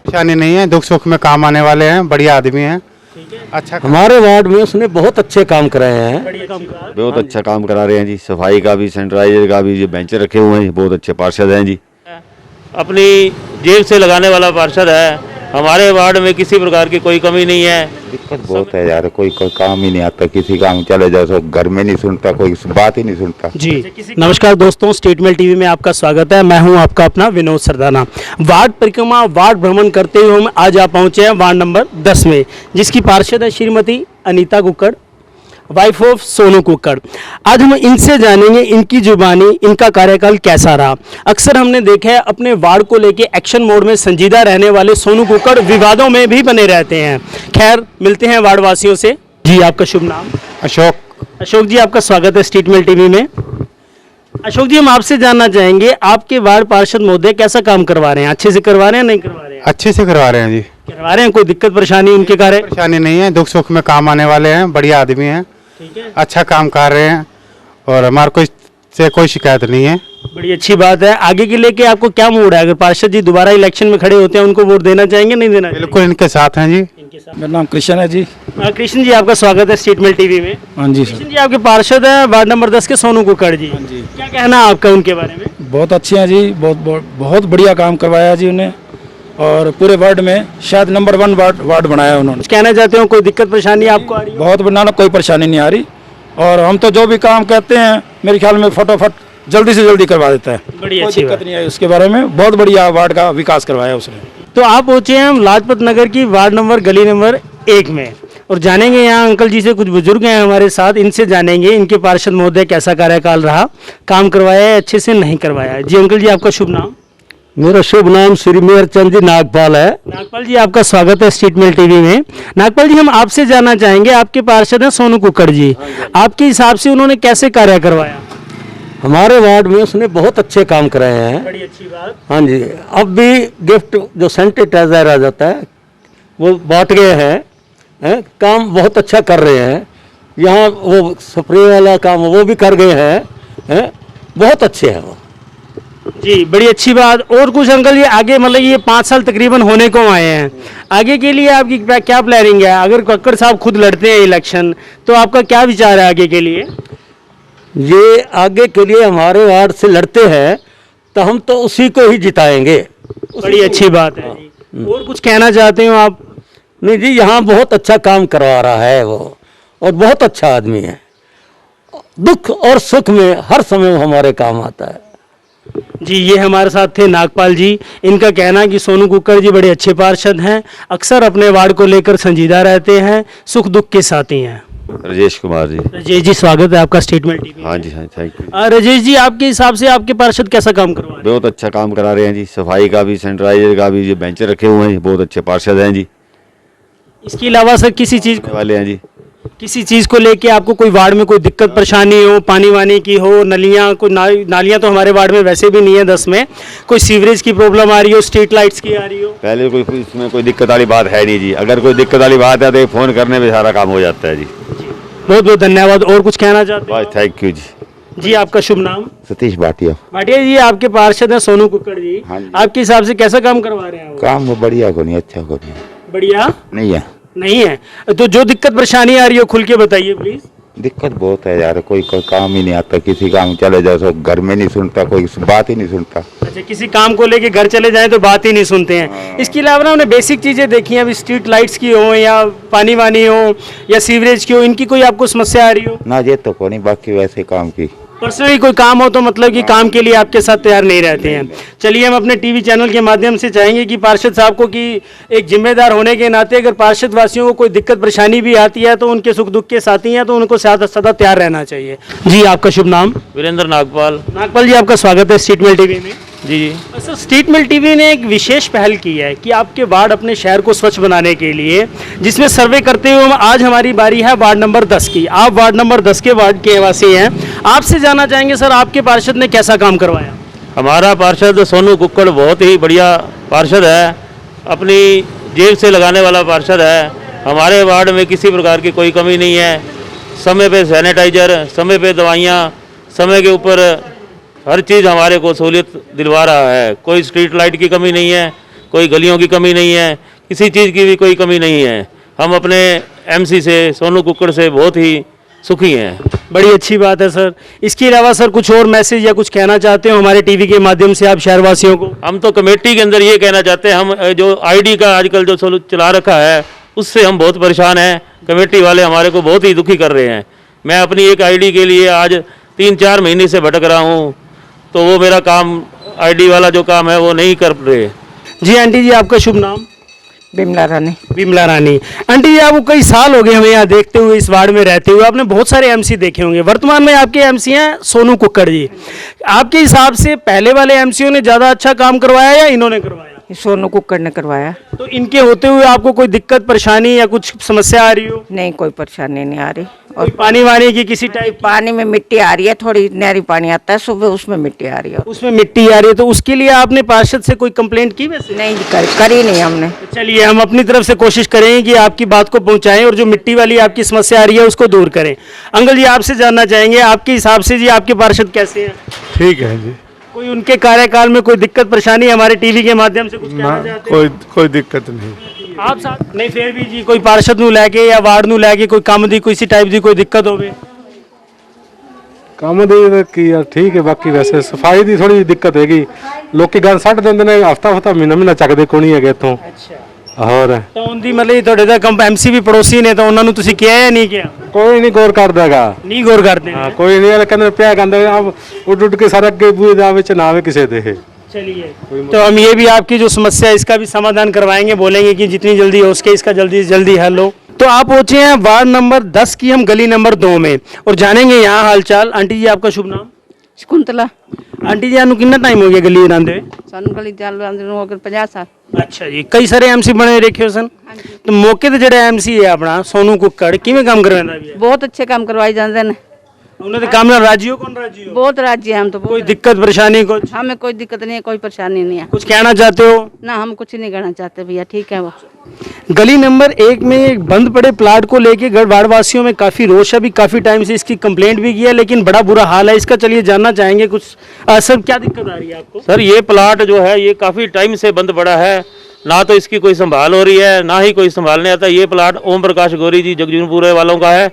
परेशानी नहीं है, दुख सुख में काम आने वाले हैं, बढ़िया आदमी हैं। अच्छा, हमारे वार्ड में उसने बहुत अच्छे काम कराए हैं। बहुत अच्छा काम करा रहे हैं जी, सफाई का भी, सैनिटाइजर का भी, जो बेंच रखे हुए हैं, बहुत अच्छे पार्षद हैं जी। अपनी जेब से लगाने वाला पार्षद है। हमारे वार्ड में किसी प्रकार की कोई कमी नहीं है। दिक्कत बहुत है यार, कोई काम ही नहीं आता, किसी काम चले जाओ तो घर में नहीं सुनता, कोई बात ही नहीं सुनता जी। नमस्कार दोस्तों, स्टेटमेंट टीवी में आपका स्वागत है। मैं हूं आपका अपना विनोद सरदाना। वार्ड परिक्रमा, वार्ड भ्रमण करते हुए हम आज आप पहुंचे हैं वार्ड नंबर 10 में, जिसकी पार्षद है श्रीमती अनीता कुक्कड़, वाइफ ऑफ सोनू कुक्कड़। आज हम इनसे जानेंगे इनकी जुबानी, इनका कार्यकाल कैसा रहा। अक्सर हमने देखा है अपने वार्ड को लेके एक्शन मोड में संजीदा रहने वाले सोनू कुक्कड़ विवादों में भी बने रहते हैं। खैर, मिलते हैं वार्ड वासियों से। जी, आपका शुभ नाम? अशोक। अशोक जी, आपका स्वागत है स्टेटमेंट टीवी में। अशोक जी, हम आपसे जानना चाहेंगे आपके वार्ड पार्षद महोदय कैसा काम करवा रहे हैं? अच्छे से करवा रहे हैं, नहीं करवा रहे हैं? अच्छे से करवा रहे हैं जी। करवा रहे हैं, कोई दिक्कत परेशानी उनके कार्य? परेशानी नहीं है, दुख सुख में काम आने वाले हैं, बढ़िया आदमी हैं, अच्छा काम कर रहे हैं और हमारे को से कोई शिकायत नहीं है। बड़ी अच्छी बात है। आगे के लेके आपको क्या मूड है? अगर पार्षद जी दोबारा इलेक्शन में खड़े होते हैं, उनको वोट देना चाहेंगे, नहीं देना चाहेंगे? बिल्कुल इनके साथ हैं जी। मेरा नाम कृष्ण है जी। कृष्ण जी, आपका स्वागत है स्टेटमेंट टीवी में। हाँ जी सर। कृष्ण जी, आपके पार्षद है वार्ड नंबर 10 के सोनू कुक्कड़ जी। हाँ जी। क्या कहना है आपका उनके बारे में? बहुत अच्छे हैं जी, बहुत बढ़िया काम करवाया जी उन्हें, और पूरे वार्ड में शायद नंबर 1 वार्ड बनाया उन्होंने। कुछ कहना चाहते हो? कोई दिक्कत परेशानी आपको आ रही है? बहुत बनाना, कोई परेशानी नहीं आ रही, और हम तो जो भी काम कहते हैं मेरे ख्याल में फटाफट जल्दी से जल्दी करवा देता है। बड़ी कोई अच्छी दिक्कत बात। नहीं है उसके बारे में। बहुत बढ़िया वार्ड का विकास करवाया उसने। तो आप पहुंचे हैं हम लाजपत नगर की वार्ड नंबर गली नंबर 1 में, और जानेंगे यहाँ अंकल जी से, कुछ बुजुर्ग हैं हमारे साथ, इनसे जानेंगे इनके पार्षद महोदय कैसा कार्यकाल रहा, काम करवाया है अच्छे से, नहीं करवाया है। जी अंकल जी, आपका शुभ नाम? मेरा शुभ नाम श्री मेहरचंद जी नागपाल है। नागपाल जी, आपका स्वागत है स्टेटमेंट टीवी में। नागपाल जी, हम आपसे जानना चाहेंगे, आपके पार्षद हैं सोनू कुक्कड़ जी, आपके हिसाब से उन्होंने कैसे कार्य करवाया? हमारे वार्ड में उसने बहुत अच्छे काम कराए हैं। बड़ी अच्छी बात। हाँ जी। अब भी गिफ्ट जो सैनिटाइजर आ जाता है वो बांट गए हैं, काम बहुत अच्छा कर रहे हैं। यहाँ वो स्प्रे वाला काम वो भी कर गए हैं, बहुत अच्छे हैं वो जी। बड़ी अच्छी बात। और कुछ अंकल जी आगे, मतलब ये 5 साल तकरीबन होने को आए हैं, आगे के लिए आपकी क्या प्लानिंग है? अगर कुक्कड़ साहब खुद लड़ते हैं इलेक्शन, तो आपका क्या विचार है आगे के लिए? ये आगे के लिए हमारे वार्ड से लड़ते हैं तो हम तो उसी को ही जिताएंगे। बड़ी अच्छी बात है जी। और कुछ कहना चाहते हो आप? नहीं जी, यहाँ बहुत अच्छा काम करवा रहा है वो, और बहुत अच्छा आदमी है। दुख और सुख में हर समय वो हमारे काम आता है जी। ये हमारे साथ थे नागपाल जी। इनका कहना है कि सोनू कुक्कड़ जी बड़े अच्छे पार्षद हैं, अक्सर अपने वार्ड को लेकर संजीदा रहते हैं, सुख दुख के साथी हैं। राजेश कुमार जी। राजेश जी, स्वागत है आपका स्टेटमेंट टीवी। हाँ जी, हाँ, थैंक यू। राजेश जी, आपके हिसाब से आपके पार्षद कैसा काम करवा रहे हैं? बहुत अच्छा काम करा रहे हैं जी, सफाई का भी, सैनिटाइजर का भी, जो बेंच रखे हुए हैं, बहुत अच्छे पार्षद हैं जी। इसके अलावा सर किसी चीज वाले हैं जी। किसी चीज़ को लेके आपको कोई वार्ड में कोई दिक्कत परेशानी हो, पानी वानी की हो, नलियाँ, कोई नालियाँ तो हमारे वार्ड में वैसे भी नहीं है 10 में, कोई सीवरेज की प्रॉब्लम आ रही हो, स्ट्रीट लाइट्स की आ रही हो? पहले कोई इसमें कोई दिक्कत वाली बात है नहीं जी। अगर कोई दिक्कत वाली बात है तो फ़ोन करने में सारा काम हो जाता है जी। बहुत बहुत धन्यवाद। और कुछ कहना चाहते हैं? बस, थैंक यू जी। जी, आपका शुभ नाम? सतीश भाटिया। भाटिया जी, आपके पार्षद हैं सोनू कुक्कड़ जी। हाँ जी। आपके हिसाब से कैसा काम करवा रहे हैं वो? काम वो बढ़िया को नहीं, अच्छा को नहीं। बढ़िया नहीं है, नहीं है? तो जो दिक्कत परेशानी आ रही हो खुल के बताइए प्लीज। दिक्कत बहुत है यार, कोई काम ही नहीं आता, किसी काम चले जाओ तो घर में नहीं सुनता, कोई बात ही नहीं सुनता। अच्छा, किसी काम को लेके घर चले जाएं तो बात ही नहीं सुनते हैं। इसके अलावा ना उन्हें बेसिक चीज़ें देखी हैं, अभी स्ट्रीट लाइट्स की हो, या पानी वानी हो, या सीवरेज की हो, इनकी कोई आपको समस्या आ रही हो? ना ये तो को नहीं, बाकी वैसे काम की पर्सनली कोई काम हो तो मतलब कि काम के लिए आपके साथ तैयार नहीं रहते हैं। चलिए, हम अपने टीवी चैनल के माध्यम से चाहेंगे कि पार्षद साहब को कि एक जिम्मेदार होने के नाते अगर पार्षद वासियों को कोई दिक्कत परेशानी भी आती है तो उनके सुख दुख के साथी हैं, तो उनको सदा तैयार रहना चाहिए। जी, आपका शुभ नाम? वीरेंद्र नागपाल। नागपाल जी, आपका स्वागत है स्टेटमेंट टीवी में। जी जी। सर, स्टेटमेंट टीवी ने एक विशेष पहल की है कि आपके वार्ड अपने शहर को स्वच्छ बनाने के लिए, जिसमें सर्वे करते हुए आज हमारी बारी है वार्ड नंबर 10 की। आप वार्ड नंबर 10 के वार्ड के निवासी हैं, आपसे जानना चाहेंगे सर, आपके पार्षद ने कैसा काम करवाया? हमारा पार्षद सोनू कुक्कड़ बहुत ही बढ़िया पार्षद है, अपनी जेब से लगाने वाला पार्षद है। हमारे वार्ड में किसी प्रकार की कोई कमी नहीं है। समय पे सैनिटाइजर, समय पे दवाइयाँ, समय के ऊपर हर चीज़ हमारे को सहूलियत दिलवा रहा है। कोई स्ट्रीट लाइट की कमी नहीं है, कोई गलियों की कमी नहीं है, किसी चीज़ की भी कोई कमी नहीं है। हम अपने एमसी से, सोनू कुक्कड़ से बहुत ही सुखी हैं। बड़ी अच्छी बात है सर। इसके अलावा सर कुछ और मैसेज या कुछ कहना चाहते हो हमारे टीवी के माध्यम से आप शहरवासियों को? हम तो कमेटी के अंदर ये कहना चाहते हैं, हम जो आईडी का आजकल जो चला रखा है उससे हम बहुत परेशान हैं। कमेटी वाले हमारे को बहुत ही दुखी कर रहे हैं। मैं अपनी एक आईडी के लिए आज 3-4 महीने से भटक रहा हूँ, तो वो मेरा काम आईडी वाला जो काम है वो नहीं कर रहे। जी आंटी जी, आपका शुभ नाम? बिमला रानी। बिमला रानी। आंटी जी, आपको कई साल हो गए हमें यहाँ देखते हुए, इस वार्ड में रहते हुए। आपने बहुत सारे एमसी देखे होंगे। वर्तमान में आपके एमसी हैं सोनू कुक्कड़ जी। आपके हिसाब से पहले वाले एमसीओ ने ज़्यादा अच्छा काम करवाया या इन्होंने करवाया? सोनू कुक्कड़ ने करवाया। तो इनके होते हुए आपको कोई दिक्कत परेशानी या कुछ समस्या आ रही हो? नहीं, कोई परेशानी नहीं आ रही। और और पानी वानी की किसी टाइप? पानी में मिट्टी आ रही है, थोड़ी नहरी पानी आता है सुबह, उसमें मिट्टी आ रही है। उसमें मिट्टी आ रही है, तो उसके लिए आपने पार्षद से कोई कंप्लेंट की वैसे? नहीं करी नहीं हमने। चलिए, हम अपनी तरफ से कोशिश करेंगे कि आपकी बात को पहुंचाएं और जो मिट्टी वाली आपकी समस्या आ रही है उसको दूर करें। अंकल जी, आपसे जानना चाहेंगे, आपके हिसाब से जी आपके पार्षद कैसे हैं? ठीक है जी, कोई उनके कार्यकाल में कोई दिक्कत परेशानी हमारे टीवी के माध्यम से कुछ कहना चाहते हैं? कोई दिक्कत नहीं। आप साथ नहीं, फिर भी जी कोई पार्षद ਨੂੰ ਲੈ ਕੇ या वार्ड ਨੂੰ ਲੈ ਕੇ कोई ਕੰਮ ਦੀ ਕੋਈ टाइप ਦੀ कोई दिक्कत होवे? ਕੰਮ ਦੀ ਕੀ ਆ, ਠੀਕ ਹੈ। ਬਾਕੀ ਵੈਸੇ ਸਫਾਈ ਦੀ ਥੋੜੀ ਦਿੱਕਤ ਹੈਗੀ। ਲੋਕੀ ਗੱਲ ਛੱਡ ਦਿੰਦੇ ਨੇ, ਹਫਤਾ ਮਹੀਨਾ ਚੱਕਦੇ ਕੋਈ ਨਹੀਂ ਹੈਗੇ ਇੱਥੋਂ। ਅੱਛਾ, ਹੋਰ ਤਾਂ ਉਹਦੀ ਮਤਲਬ ਤੁਹਾਡੇ ਦਾ ਕੰਪ ਐਮਸੀ ਵੀ ਪੜੋਸੀ ਨੇ, ਤਾਂ ਉਹਨਾਂ ਨੂੰ ਤੁਸੀਂ ਕਿਹਾ ਜਾਂ ਨਹੀਂ ਕਿਹਾ? ਕੋਈ ਨਹੀਂ ਗੌਰ ਕਰਦਾਗਾ। नहीं गौर करते? ਹਾਂ, ਕੋਈ ਨਹੀਂ। ਕਹਿੰਦੇ ਪਿਆ ਕਹਿੰਦੇ ਆਪ ਉੱਡ ਕੇ ਸਾਰਾ ਅੱਗੇ ਬੂਏ ਦਾ ਵਿੱਚ ਨਾ ਆਵੇ ਕਿਸੇ ਦੇ। चलिए, तो हम ये भी आपकी जो समस्या है इसका भी समाधान करवाएंगे, बोलेंगे कि जितनी जल्दी हो सके इसका जल्दी से जल्दी हल हो। तो आप पहुंचे हैं वार्ड नंबर 10 की हम गली नंबर 2 में और जानेंगे यहाँ हालचाल। आंटी जी, आपका शुभ नाम? शकुंतला। आंटी जी, आपको कितना टाइम हो गया गली बनाते हुए? सानू गली चाल हो गए 50 साल। अच्छा जी, कई सारे एमसी बने रखे हो सन। तो मौके ते जेड़ा एमसी है अपना सोनू कुक्कड़ किवें काम करवांदा भी है? बहुत अच्छे काम करवाए जाते हैं। उन्होंने काम ना राजी हो? कौन राजी हो? बहुत राज्य है हम तो। कोई दिक्कत परेशानी कुछ? हमें कोई दिक्कत नहीं है, कोई परेशानी नहीं है। कुछ कहना चाहते हो? ना, हम कुछ नहीं कहना चाहते भैया, ठीक है। वो गली नंबर 1 में एक बंद पड़े प्लाट को लेके वार्ड वासियों में काफी रोष है। अभी काफी टाइम से इसकी कंप्लेंट भी की है, लेकिन बड़ा बुरा हाल है इसका। चलिए जानना चाहेंगे कुछ। सर, क्या दिक्कत आ रही है आपको? सर, ये प्लाट जो है ये काफ़ी टाइम से बंद पड़ा है, ना तो इसकी कोई संभाल हो रही है, ना ही कोई संभालने आता। ये प्लाट ओम प्रकाश गौरी जी जगजूनपुर वालों का है।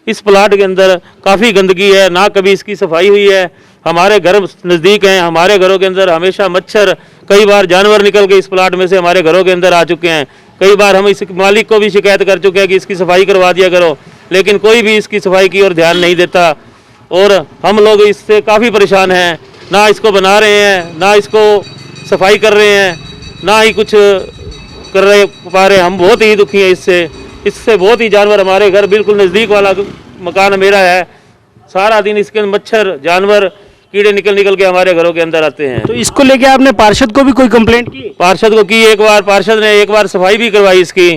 इस प्लाट के अंदर काफ़ी गंदगी है, ना कभी इसकी सफाई हुई है। हमारे घर नज़दीक हैं, हमारे घरों के अंदर हमेशा मच्छर, कई बार जानवर निकल के इस प्लाट में से हमारे घरों के अंदर आ चुके हैं। कई बार हम इस मालिक को भी शिकायत कर चुके हैं कि इसकी सफाई करवा दिया करो, लेकिन कोई भी इसकी सफाई की ओर ध्यान नहीं देता और हम लोग इससे काफ़ी परेशान हैं। ना इसको बना रहे हैं, ना इसको सफाई कर रहे हैं, ना ही कुछ कर रहे पा रहे। हम बहुत ही दुखी हैं इससे बहुत ही जानवर, हमारे घर बिल्कुल नज़दीक वाला मकान मेरा है, सारा दिन इसके मच्छर जानवर कीड़े निकल के हमारे घरों के अंदर आते हैं। तो इसको लेके आपने पार्षद को भी कोई कंप्लेंट की? पार्षद को की एक बार, पार्षद ने एक बार सफाई भी करवाई इसकी,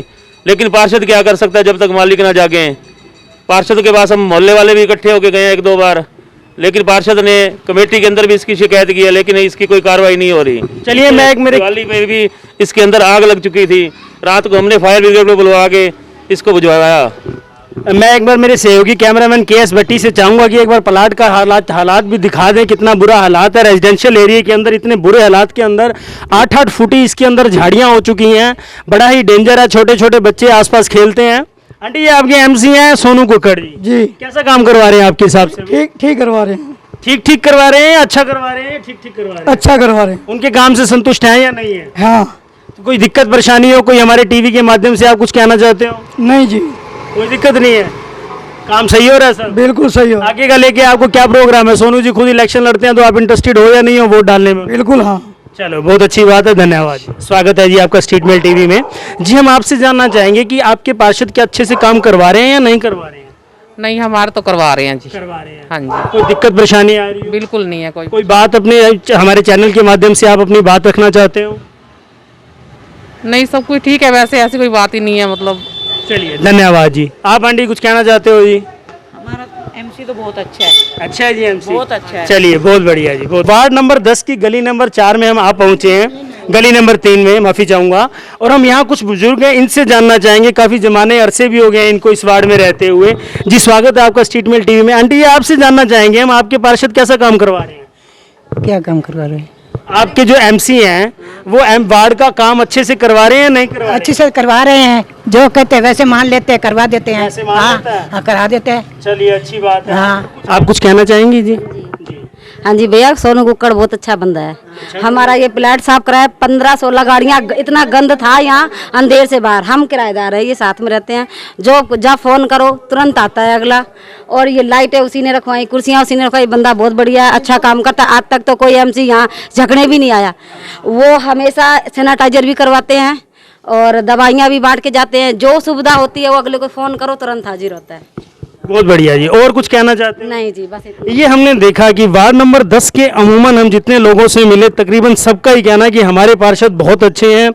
लेकिन पार्षद क्या कर सकता है जब तक मालिक ना जागे। पार्षद के पास हम मोहल्ले वाले भी इकट्ठे होके गए 1-2 बार, लेकिन पार्षद ने कमेटी के अंदर भी इसकी शिकायत की है, लेकिन इसकी कोई कार्रवाई नहीं हो रही। चलिए, मैं एक मेरे दिवाली पे भी इसके अंदर आग लग चुकी थी, रात को हमने फायर ब्रिगेड को बुलवा के इसको बुझवाया। मैं एक बार मेरे सहयोगी कैमरामैन KS भट्टी से चाहूंगा कि एक बार प्लाट का हालात भी दिखा दें, कितना बुरा हालात है। रेजिडेंशियल एरिया के अंदर इतने बुरे हालात के अंदर 8-8 फुटी इसके अंदर झाड़ियां हो चुकी हैं। बड़ा ही डेंजर है, छोटे छोटे बच्चे आसपास खेलते हैं। आंटी, ये आपके एमसी हैं सोनू कुक्कड़ जी। कैसा काम करवा रहे हैं आपके हिसाब से? ठीक करवा रहे हैं। ठीक करवा रहे हैं? अच्छा करवा रहे हैं? ठीक करवा रहे हैं? अच्छा करवा रहे हैं। उनके काम से संतुष्ट हैं या नहीं है? हाँ। तो कोई दिक्कत परेशानी हो, कोई हमारे टीवी के माध्यम से आप कुछ कहना चाहते हो? नहीं जी, कोई दिक्कत नहीं है, काम सही हो रहा है सर? बिल्कुल सही हो। आगे का लेके आपको क्या प्रोग्राम है? सोनू जी खुद इलेक्शन लड़ते हैं, तो आप इंटरेस्टेड हो या नहीं हो वोट डालने में? बिल्कुल हाँ। चलो, बहुत अच्छी बात है, धन्यवाद। स्वागत है जी आपका स्ट्रीट मेल टीवी में। जी, हम आपसे जानना चाहेंगे कि आपके पार्षद क्या अच्छे से काम करवा रहे हैं या नहीं करवा रहे हैं? नहीं, हमारे तो करवा रहे हैं जी। करवा रहे हैं। हाँ जी। कोई दिक्कत परेशानी आ रही है? बिल्कुल नहीं है कोई बात अपने हमारे चैनल के माध्यम से आप अपनी बात रखना चाहते हो? नहीं, सब कुछ ठीक है, वैसे ऐसी कोई बात ही नहीं है मतलब। चलिए, धन्यवाद जी। आप आंटी कुछ कहना चाहते हो जी? हमारा एमसी तो बहुत अच्छा है। अच्छा है जी एमसी, बहुत अच्छा है। चलिए, बहुत बढ़िया जी। वार्ड नंबर 10 की गली नंबर 4 में हम आप पहुंचे हैं, गली नंबर 3 में, माफ़ी चाहूँगा। और हम यहाँ कुछ बुजुर्ग हैं, इनसे जानना चाहेंगे। काफ़ी जमाने अरसे भी हो गए हैं इनको इस वार्ड में रहते हुए। जी, स्वागत है आपका स्ट्रीट मेल टीवी में। आंटी, ये आपसे जानना चाहेंगे हम, आपके पार्षद कैसा काम करवा रहे हैं? क्या काम करवा रहे हैं? आपके जो एमसी हैं वो वार्ड का काम अच्छे से करवा रहे हैं या नहीं करवा रहे हैं? अच्छे से करवा रहे हैं, जो कहते हैं वैसे मान लेते हैं, करवा देते हैं। वैसे मान हाँ लेता है? हाँ, करा देते हैं। चलिए अच्छी बात है। हाँ। आप कुछ कहना चाहेंगी जी? हाँ जी भैया, सोनू कुक्कड़ बहुत अच्छा बंदा है। हमारा ये प्लाट साफ कराया, 15-16 गाड़ियाँ, इतना गंद था यहाँ अंधेर से बाहर। हम किराएदार है, ये साथ में रहते हैं, जो जब फोन करो तुरंत आता है अगला। और ये लाइटें उसी ने रखवाई, कुर्सियाँ उसी ने रखवाई। बंदा बहुत बढ़िया है, अच्छा काम करता है। आज तक तो कोई एमसी यहाँ झगड़े भी नहीं आया। वो हमेशा सैनिटाइजर भी करवाते हैं और दवाइयाँ भी बांट के जाते हैं। जो सुविधा होती है वो अगले को फोन करो तुरंत हाजिर होता है। बहुत बढ़िया जी। और कुछ कहना चाहते हैं? नहीं जी, बस इतना। ये हमने देखा कि वार्ड नंबर 10 के अमूमन हम जितने लोगों से मिले तकरीबन सबका ही कहना कि हमारे पार्षद बहुत अच्छे हैं,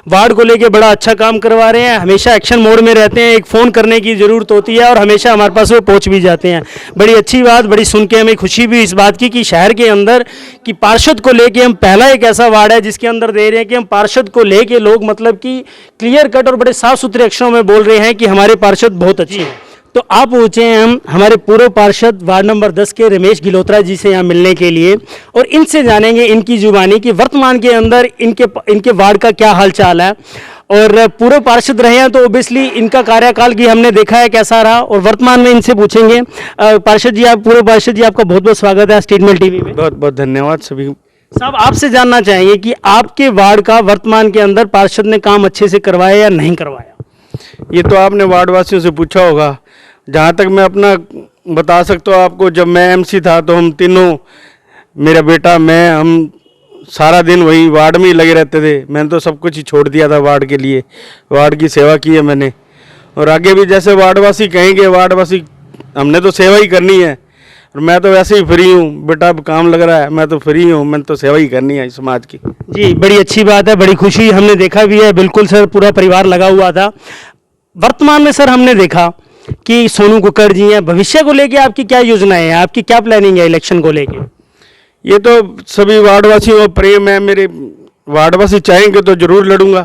वार्ड को लेके बड़ा अच्छा काम करवा रहे हैं, हमेशा एक्शन मोड में रहते हैं। एक फ़ोन करने की ज़रूरत होती है और हमेशा हमारे पास वो पहुंच भी जाते हैं। बड़ी अच्छी बात, बड़ी सुन के हमें खुशी भी इस बात की कि शहर के अंदर कि पार्षद को लेके हम पहला एक ऐसा वार्ड है जिसके अंदर दे रहे हैं कि हम पार्षद को लेके लोग मतलब कि क्लियर कट और बड़े साफ सुथरे अक्षरों में बोल रहे हैं कि हमारे पार्षद बहुत अच्छे हैं। तो आप पहुंचे हैं हम हमारे पूर्व पार्षद वार्ड नंबर 10 के रमेश गिलोत्रा जी से यहाँ मिलने के लिए और इनसे जानेंगे इनकी जुबानी कि वर्तमान के अंदर इनके वार्ड का क्या हाल चाल है। और पूर्व पार्षद रहे हैं तो ओबियसली इनका कार्यकाल की हमने देखा है कैसा रहा और वर्तमान में इनसे पूछेंगे। पार्षद जी, आप पूर्व पार्षद जी, आपका बहुत बहुत स्वागत है स्टेटमेंट टीवी में। बहुत बहुत धन्यवाद सभी। साहब, आपसे जानना चाहेंगे कि आपके वार्ड का वर्तमान के अंदर पार्षद ने काम अच्छे से करवाया या नहीं करवाया? ये तो आपने वार्ड वासियों से पूछा होगा। जहाँ तक मैं अपना बता सकता हूँ आपको, जब मैं एमसी था तो हम तीनों, मेरा बेटा, मैं, हम सारा दिन वही वार्ड में ही लगे रहते थे। मैंने तो सब कुछ ही छोड़ दिया था वार्ड के लिए, वार्ड की सेवा की है मैंने। और आगे भी जैसे वार्डवासी कहेंगे, वार्डवासी हमने तो सेवा ही करनी है। और मैं तो वैसे ही फ्री हूँ, बेटा काम लग रहा है, मैं तो फ्री हूँ, मैंने तो सेवा ही करनी है समाज की। जी, बड़ी अच्छी बात है, बड़ी खुशी हमने देखा भी है। बिल्कुल सर, पूरा परिवार लगा हुआ था। वर्तमान में सर हमने देखा कि सोनू कुक्कड़ जी हैं, भविष्य को लेके आपकी क्या योजनाएं हैं, आपकी क्या प्लानिंग है इलेक्शन को लेके? ये तो सभी वार्डवासियों का प्रेम है, मेरे वार्डवासी चाहेंगे तो जरूर लड़ूंगा।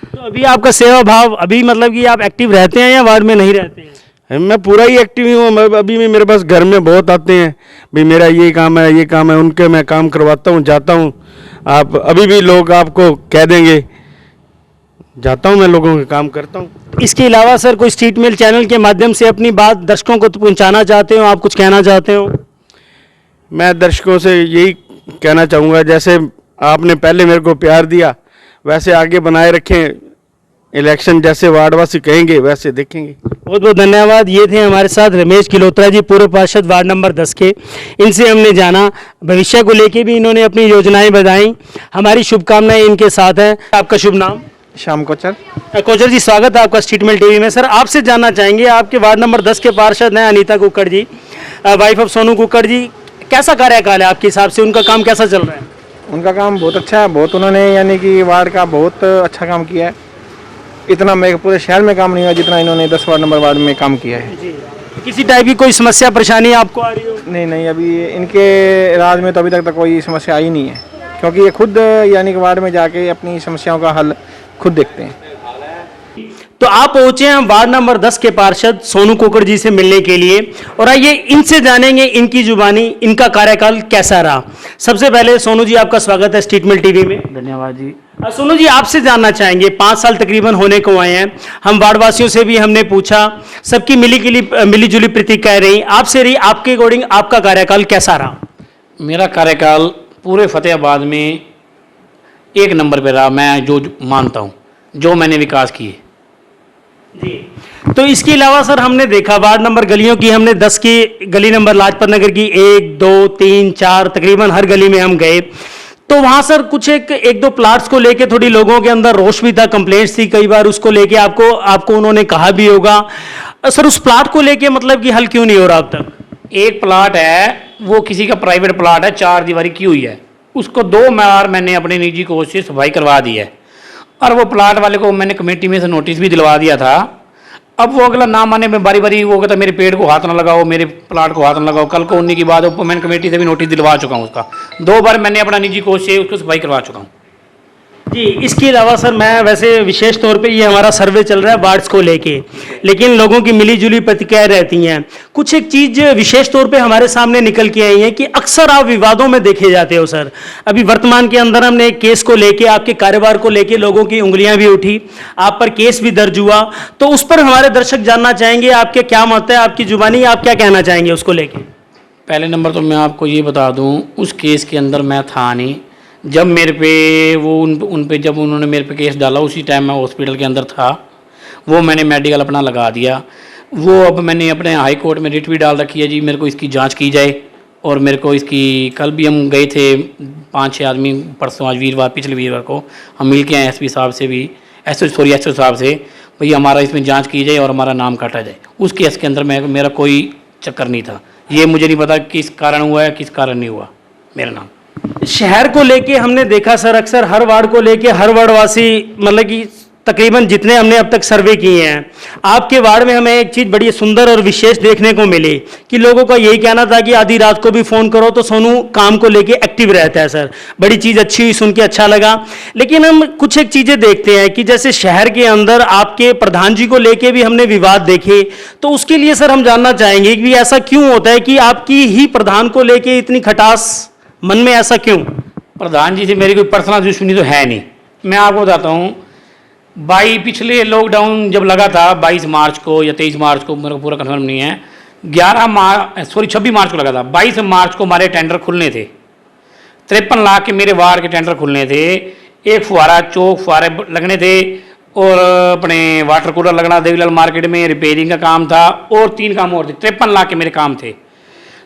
तो अभी आपका सेवा भाव, अभी मतलब कि आप एक्टिव रहते हैं या वार्ड में नहीं रहते हैं? मैं पूरा ही एक्टिव हूँ। अभी भी मेरे पास घर में बहुत आते हैं, भाई मेरा ये काम है, ये काम है, उनके मैं काम करवाता हूँ, जाता हूँ। आप अभी भी लोग आपको कह देंगे, जाता हूँ मैं, लोगों के काम करता हूँ। इसके अलावा सर कोई स्ट्रीट मेल चैनल के माध्यम से अपनी बात दर्शकों को पहुंचाना चाहते हो, आप कुछ कहना चाहते हो? मैं दर्शकों से यही कहना चाहूँगा, जैसे आपने पहले मेरे को प्यार दिया वैसे आगे बनाए रखें। इलेक्शन जैसे वार्डवासी कहेंगे वैसे देखेंगे। बहुत बहुत धन्यवाद। ये थे हमारे साथ रमेश गिलोत्रा जी, पूर्व पार्षद वार्ड नंबर 10 के। इनसे हमने जाना, भविष्य को लेके भी इन्होंने अपनी योजनाएं बताई। हमारी शुभकामनाएं इनके साथ हैं। आपका शुभ नाम? श्याम कोचर। कोचर जी, स्वागत है आपका स्टेटमेंट टीवी में। सर, आपसे जानना चाहेंगे, आपके वार्ड नंबर 10 के पार्षद हैं अनीता कुक्कड़ जी, वाइफ ऑफ सोनू कुक्कड़ जी। कैसा कार्यकाल है आपके हिसाब से, उनका काम कैसा चल रहा है? उनका काम बहुत अच्छा है, बहुत उन्होंने यानी कि वार्ड का बहुत अच्छा काम किया है। इतना मैं पूरे शहर में काम नहीं हुआ जितना इन्होंने 10 नंबर वार्ड में काम किया है। जी। किसी टाइप की कोई समस्या परेशानी आपको आ रही हो? नहीं, अभी इनके राज में तो अभी तक कोई समस्या आई नहीं है, क्योंकि ये खुद यानी कि वार्ड में जाके अपनी समस्याओं का हल खुद देखते हैं। तो आप पहुंचे हैं वार्ड नंबर 10 के पार्षद सोनू कुक्कड़ जी से मिलने के लिए और आइए इनसे जानेंगे इनकी जुबानी, इनका कार्यकाल कैसा रहा। सबसे पहले सोनू जी, आपका स्वागत है स्टेटमेंट टीवी में। धन्यवाद जी। सोनू जी, आपसे जानना चाहेंगे, 5 साल तकरीबन होने को आए हैं, हम वार्डवासियों से भी हमने पूछा, सबकी मिली जुली प्रतिक्रिया रही, आपसे रही, आपके अकॉर्डिंग आपका कार्यकाल कैसा रहा? मेरा कार्यकाल पूरे फतेहाबाद में 1 नंबर पे रहा। मैं जो मानता हूँ, जो मैंने विकास किए जी। तो इसके अलावा सर हमने देखा वार्ड नंबर गलियों की, हमने 10 की गली नंबर लाजपत नगर की 1, 2, 3, 4 तकरीबन हर गली में हम गए, तो वहां सर कुछ एक दो प्लाट्स को लेके थोड़ी लोगों के अंदर रोष भी था, कंप्लेंट्स थी कई बार, उसको लेके आपको उन्होंने कहा भी होगा। सर, उस प्लाट को लेके मतलब कि हल क्यों नहीं हो रहा अब तक? एक प्लाट है, वो किसी का प्राइवेट प्लाट है, 4 दीवारी की हुई है, उसको 2 बार मैंने अपनी निजी कोष से सफाई करवा दी है और वो प्लाट वाले को मैंने कमेटी में से नोटिस भी दिलवा दिया था। अब वो अगला ना माने में बारी बारी वो कहता मेरे पेड़ को हाथ ना लगाओ, मेरे प्लाट को हाथ ना लगाओ। कल को उन्हीं की बात मैंने कमेटी से भी नोटिस दिलवा चुका हूँ उसका। 2 बार मैंने अपना निजी कोष से उसको सफाई करवा चुका हूँ। जी, इसके अलावा सर मैं वैसे विशेष तौर पे ये हमारा सर्वे चल रहा है वार्ड्स को लेके, लेकिन लोगों की मिलीजुली प्रतिक्रियाएं रहती हैं। कुछ एक चीज़ विशेष तौर पे हमारे सामने निकल के आई है कि अक्सर आप विवादों में देखे जाते हो सर। अभी वर्तमान के अंदर हमने एक केस को लेके, आपके कारोबार को लेके लोगों की उंगलियां भी उठी, आप पर केस भी दर्ज हुआ, तो उस पर हमारे दर्शक जानना चाहेंगे आपके क्या मत है, आपकी जुबानी आप क्या कहना चाहेंगे उसको लेके। पहले नंबर तो मैं आपको ये बता दूं, उस केस के अंदर मैं था नहीं। जब मेरे पे वो उन पे जब उन्होंने मेरे पे केस डाला, उसी टाइम मैं हॉस्पिटल के अंदर था। वो मैंने मेडिकल अपना लगा दिया। वो अब मैंने अपने हाई कोर्ट में रिट भी डाल रखी है जी, मेरे को इसकी जांच की जाए। और मेरे को इसकी कल भी हम गए थे 5-6 आदमी, परसों आज वीरवार, पिछले वीरवार को हम मिल के आए एसपी साहब से भी, एसओ साहब से, भाई हमारा इसमें जाँच की जाए और हमारा नाम काटा जाए। उस केस के अंदर मेरा कोई चक्कर नहीं था। ये मुझे नहीं पता किस कारण हुआ है, किस कारण नहीं हुआ मेरा नाम। शहर को लेके हमने देखा सर, अक्सर हर वार्ड को लेके हर वार्डवासी, मतलब कि तकरीबन जितने हमने अब तक सर्वे किए हैं, आपके वार्ड में हमें एक चीज़ बड़ी सुंदर और विशेष देखने को मिली कि लोगों का यही कहना था कि आधी रात को भी फ़ोन करो तो सोनू काम को लेके एक्टिव रहता है। सर बड़ी चीज़ अच्छी हुई, सुन के अच्छा लगा। लेकिन हम कुछ एक चीज़ें देखते हैं कि जैसे शहर के अंदर आपके प्रधान जी को लेके भी हमने विवाद देखे, तो उसके लिए सर हम जानना चाहेंगे कि ऐसा क्यों होता है कि आपकी ही प्रधान को लेके इतनी खटास मन में, ऐसा क्यों? प्रधान जी से मेरी कोई पर्सनल दुश्मनी तो है नहीं। मैं आपको बताता हूँ, पिछले लॉकडाउन जब लगा था 22 मार्च को या 23 मार्च को, मेरे को पूरा कन्फर्म नहीं है, 26 मार्च को लगा था। 22 मार्च को हमारे टेंडर खुलने थे, 53 लाख के मेरे वार्ड के टेंडर खुलने थे। एक फुहारे लगने थे और अपने वाटर कूलर लगना देवीलाल मार्केट में, रिपेयरिंग का काम था और 3 काम और थे। 53 लाख के मेरे काम थे।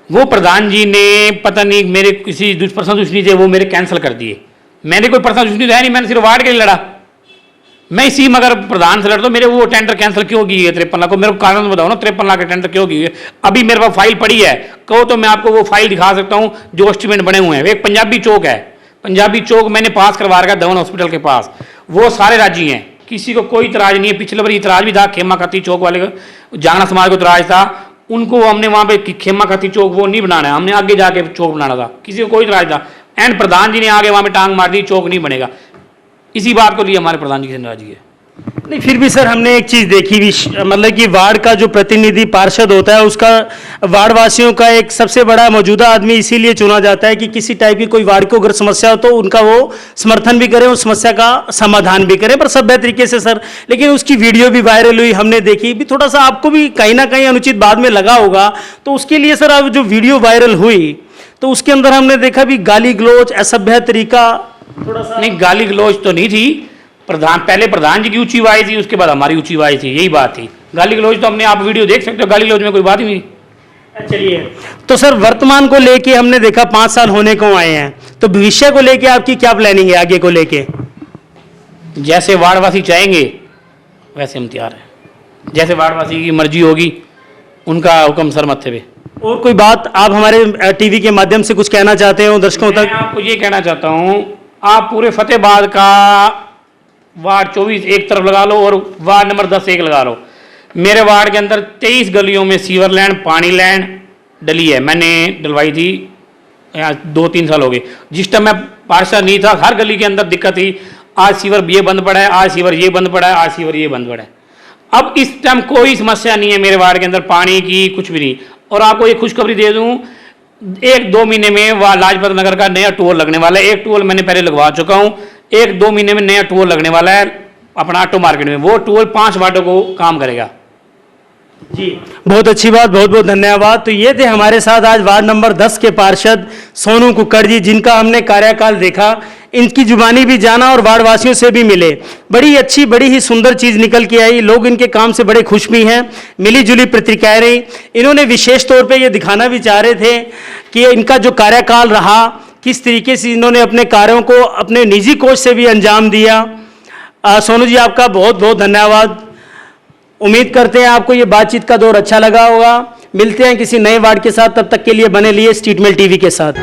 वो प्रधान जी ने पता नहीं मेरे किसी पर्सनल दुश्मनी थे, वो मेरे कैंसिल कर दिए। मैंने कोई पर्सनल दुश्मनी तो है नहीं, मैंने सिर्फ वार्ड के लिए लड़ा। मैं इसी मगर प्रधान से लड़ता हूँ, मेरे वो टेंडर कैंसिल क्यों की है 53 लाख को? मेरे को कारण बताओ ना, 53 लाख के टेंडर क्यों की है? अभी मेरे पास फाइल पड़ी है, कहो तो मैं आपको वो फाइल दिखा सकता हूँ जो एस्टीमेट बने हुए हैं। एक पंजाबी चौक है, पंजाबी चौक मैंने पास करवा रखा धवन हॉस्पिटल के पास, वो सारे राजी हैं, किसी को कोई इतराज नहीं है। पिछले बार इतराज भी था, खेमा खाती चौक वाले को, जांगड़ा समाज को इतराज था, उनको हमने वहाँ पे खेमा खाती चौक वो नहीं बनाना है, हमने आगे जाके चौक बनाना था, किसी को कोई इतराज था। एंड प्रधान जी ने आगे वहाँ पे टांग मार दी, चौक नहीं बनेगा। इसी बात को लिए हमारे प्रधान जी से नाराजगी है। नहीं, फिर भी सर हमने एक चीज़ देखी भी, मतलब कि वार्ड का जो प्रतिनिधि पार्षद होता है उसका वार्ड वासियों का एक सबसे बड़ा मौजूदा आदमी इसीलिए चुना जाता है कि किसी टाइप की कोई वार्ड को अगर समस्या हो तो उनका वो समर्थन भी करें, उस समस्या का समाधान भी करें, पर सभ्य तरीके से सर। लेकिन उसकी वीडियो भी वायरल हुई, हमने देखी भी, थोड़ा सा आपको भी कहीं ना कहीं अनुचित बाद में लगा होगा। तो उसके लिए सर अब जो वीडियो वायरल हुई तो उसके अंदर हमने देखा भी गाली गलौज, असभ्य तरीका, थोड़ा सा। नहीं, गाली गलौज तो नहीं थी। पहले प्रधान जी की ऊंची आवाज थी, उसके बाद हमारी ऊंची आवाज थी, यही बात थी। गाली गलौज तो हमने, आप वीडियो देख सकते हो, गाली गलौज में कोई बात ही नहीं। चलिए, तो सर वर्तमान को लेके हमने देखा 5 साल होने को आए हैं, तो भविष्य को लेके आपकी क्या प्लानिंग है आगे को लेके? जैसे वार्डवासी चाहेंगे वैसे हम तैयार हैं, जैसे वार्डवासी की मर्जी होगी उनका हुक्म सर मत्थे पे। और कोई बात आप हमारे टीवी के माध्यम से कुछ कहना चाहते हो दर्शकों तक? मैं आपको ये कहना चाहता हूँ, आप पूरे फतेहाबाद का वार्ड 24 एक तरफ लगा लो और वार्ड नंबर 10 एक लगा लो। मेरे वार्ड के अंदर 23 गलियों में सीवर लाइन, पानी लाइन डली है, मैंने डलवाई थी, यहाँ 2-3 साल हो गए। जिस टाइम मैं पार्षद नहीं था, हर गली के अंदर दिक्कत थी, आज सीवर ये बंद पड़ा है, आज सीवर ये बंद पड़ा है, आज सीवर ये बंद पड़ा है। अब इस टाइम कोई समस्या नहीं है मेरे वार्ड के अंदर, पानी की कुछ भी नहीं। और आपको ये खुशखबरी दे दूँ, 1-2 महीने में वह लाजपत नगर का नया टोल लगने वाला है। एक टोल मैंने पहले लगवा चुका हूँ, 1-2 महीने में नया टोल लगने वाला है अपना ऑटो मार्केट में। वो टोल 5 वार्डों को काम करेगा। जी, बहुत अच्छी बात, बहुत बहुत धन्यवाद। तो ये थे हमारे साथ आज वार्ड नंबर 10 के पार्षद सोनू कुक्कड़ जी, जिनका हमने कार्यकाल देखा, इनकी जुबानी भी जाना और वार्ड वासियों से भी मिले। बड़ी अच्छी, बड़ी ही सुंदर चीज़ निकल के आई। लोग इनके काम से बड़े खुश भी हैं, मिली जुली प्रतिक्रियाएं रही। इन्होंने विशेष तौर पे ये दिखाना भी चाह रहे थे कि इनका जो कार्यकाल रहा, किस तरीके से इन्होंने अपने कार्यों को अपने निजी कोष से भी अंजाम दिया। सोनू जी, आपका बहुत बहुत धन्यवाद। उम्मीद करते हैं आपको ये बातचीत का दौर अच्छा लगा होगा। मिलते हैं किसी नए वार्ड के साथ, तब तक के लिए बने रहिए स्टेटमेंट टीवी के साथ।